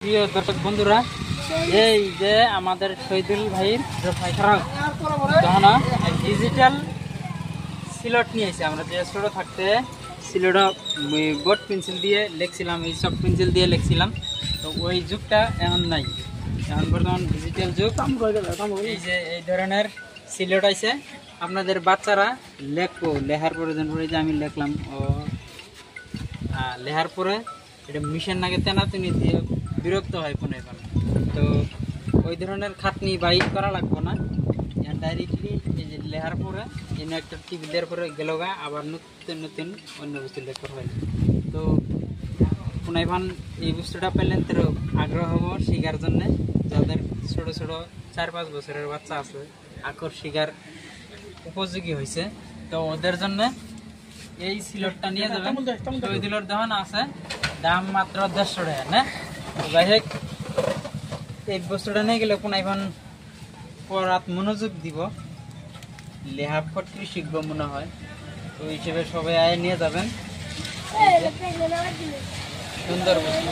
প্রিয় দর্শক বন্ধুরা, এই যে আমাদের শহীদুল ভাইয়ের তখন ডিজিটাল সিলট নিয়েছি। আমরা যে ছোট থাকতে সিলট বোর্ড পেন্সিল দিয়ে লিখছিলাম, এই চক পেন্সিল দিয়ে লিখছিলাম, তো ওই যুগটা এখন নাই। এখন বর্তমান ডিজিটাল যুগ। এই যে এই ধরনের সিলট আছে, আপনাদের বাচ্চারা লেখবো, লেখার প্রয়োজন পড়ে যে আমি লিখলাম, ও লেখার পরে এটা মিশন নাগে তেনাতেনি দিয়ে বিরক্ত হয় কোনে কোনে। তো ওই ধরনের খাটনি বাইক করা লাগবো না, ডাইরেক্টলি এই যে লেখার পরে এনে একটা টিভি দেওয়ার পরে গেল গা, আবার নতুন নতুন অন্য বস্তু লেখার হয়। তো পুনাইভান এই বস্তুটা পেলেন তো আগ্রহ হবো শিখার জন্যে। যাদের ছোট ছোট 4-5 বছরের বাচ্চা আছে, আখর শিখার উপযোগী হয়েছে, তো ওদের জন্য এই সিলটটা নিয়ে যাবেন। শহীদুলের দোকান আছে, দাম মাত্র 150 টাকা না। তো যাই হোক, এই বস্তুটা নিয়ে গেলে পুনাইভান পড়াত মনোযোগ দিব, লেহা ফটরি শিখবো মনে হয়। তো এই হিসেবে সবাই আয় নিয়ে যাবেন। সুন্দর বস্তু।